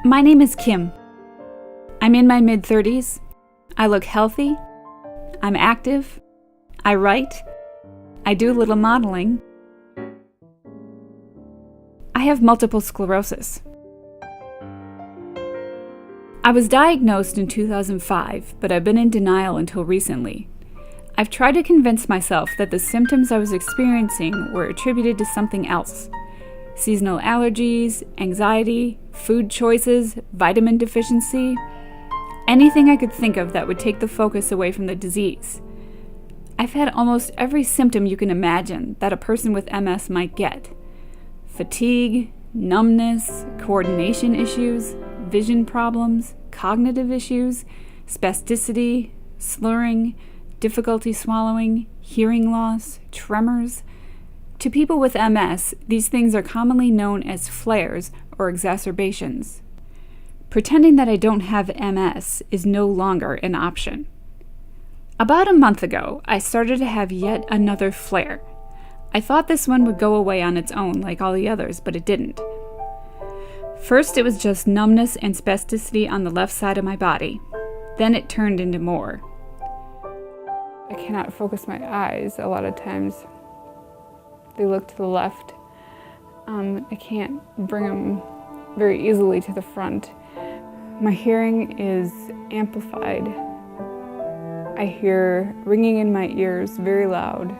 My name is Kim. I'm in my mid-30s. I look healthy. I'm active. I write. I do a little modeling. I have multiple sclerosis. I was diagnosed in 2005, but I've been in denial until recently. I've tried to convince myself that the symptoms I was experiencing were attributed to something else. Seasonal allergies, anxiety, food choices, vitamin deficiency, anything I could think of that would take the focus away from the disease. I've had almost every symptom you can imagine that a person with MS might get. Fatigue, numbness, coordination issues, vision problems, cognitive issues, spasticity, slurring, difficulty swallowing, hearing loss, tremors. To people with MS, these things are commonly known as flares or exacerbations. Pretending that I don't have MS is no longer an option. About a month ago, I started to have yet another flare. I thought this one would go away on its own like all the others, but it didn't. First, it was just numbness and spasticity on the left side of my body. Then it turned into more. I cannot focus my eyes a lot of times. They look to the left. I can't bring them very easily to the front. My hearing is amplified. I hear ringing in my ears very loud.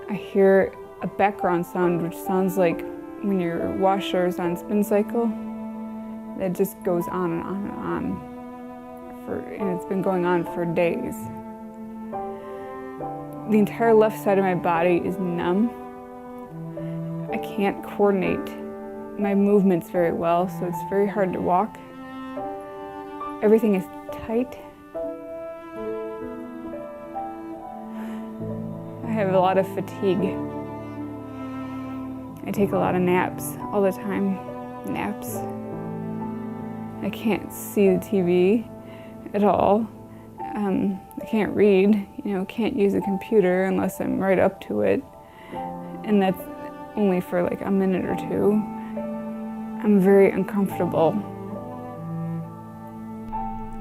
I hear a background sound which sounds like when your washer is on spin cycle. That just goes on and on and on. And it's been going on for days. The entire left side of my body is numb. I can't coordinate my movements very well, so it's very hard to walk. Everything is tight. I have a lot of fatigue. I take a lot of naps all the time. Naps. I can't see the TV at all. I can't read, can't use a computer unless I'm right up to it. And that's only for like a minute or two. I'm very uncomfortable.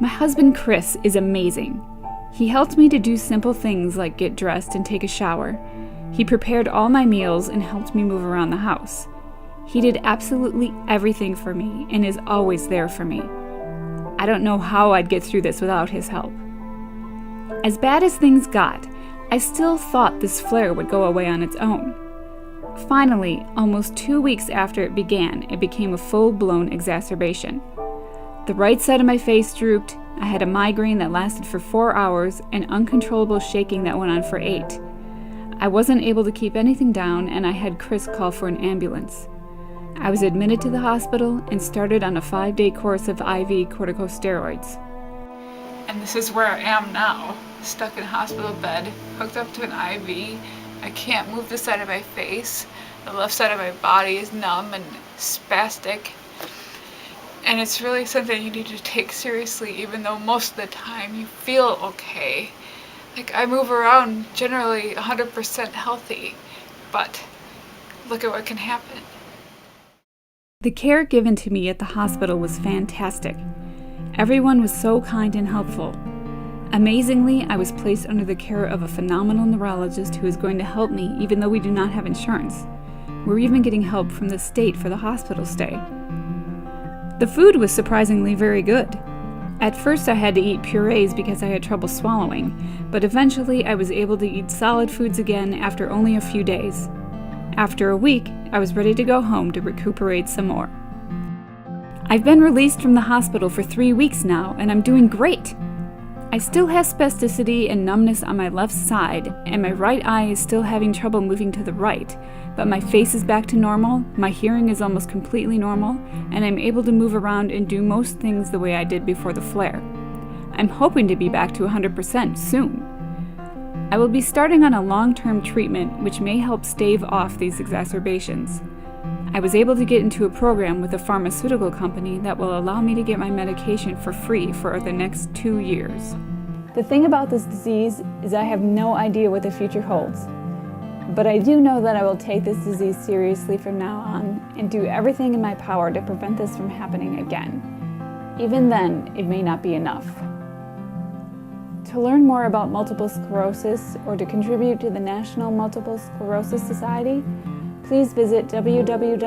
My husband Chris is amazing. He helped me to do simple things like get dressed and take a shower. He prepared all my meals and helped me move around the house. He did absolutely everything for me and is always there for me. I don't know how I'd get through this without his help. As bad as things got, I still thought this flare would go away on its own. Finally, almost 2 weeks after it began, it became a full-blown exacerbation. The right side of my face drooped, I had a migraine that lasted for 4 hours, and uncontrollable shaking that went on for 8. I wasn't able to keep anything down, and I had Chris call for an ambulance. I was admitted to the hospital and started on a 5-day course of IV corticosteroids. And this is where I am now, stuck in a hospital bed, hooked up to an IV. I can't move the side of my face. The left side of my body is numb and spastic. And it's really something you need to take seriously, even though most of the time you feel okay. Like, I move around generally 100% healthy, but look at what can happen. The care given to me at the hospital was fantastic. Everyone was so kind and helpful. Amazingly, I was placed under the care of a phenomenal neurologist who is going to help me even though we do not have insurance. We're even getting help from the state for the hospital stay. The food was surprisingly very good. At first I had to eat purees because I had trouble swallowing, but eventually I was able to eat solid foods again after only a few days. After a week, I was ready to go home to recuperate some more. I've been released from the hospital for 3 weeks now, and I'm doing great. I still have spasticity and numbness on my left side, and my right eye is still having trouble moving to the right, but my face is back to normal, my hearing is almost completely normal, and I'm able to move around and do most things the way I did before the flare. I'm hoping to be back to 100% soon. I will be starting on a long-term treatment which may help stave off these exacerbations. I was able to get into a program with a pharmaceutical company that will allow me to get my medication for free for the next 2 years. The thing about this disease is I have no idea what the future holds. But I do know that I will take this disease seriously from now on and do everything in my power to prevent this from happening again. Even then, it may not be enough. To learn more about multiple sclerosis or to contribute to the National Multiple Sclerosis Society, please visit www.nmss.org.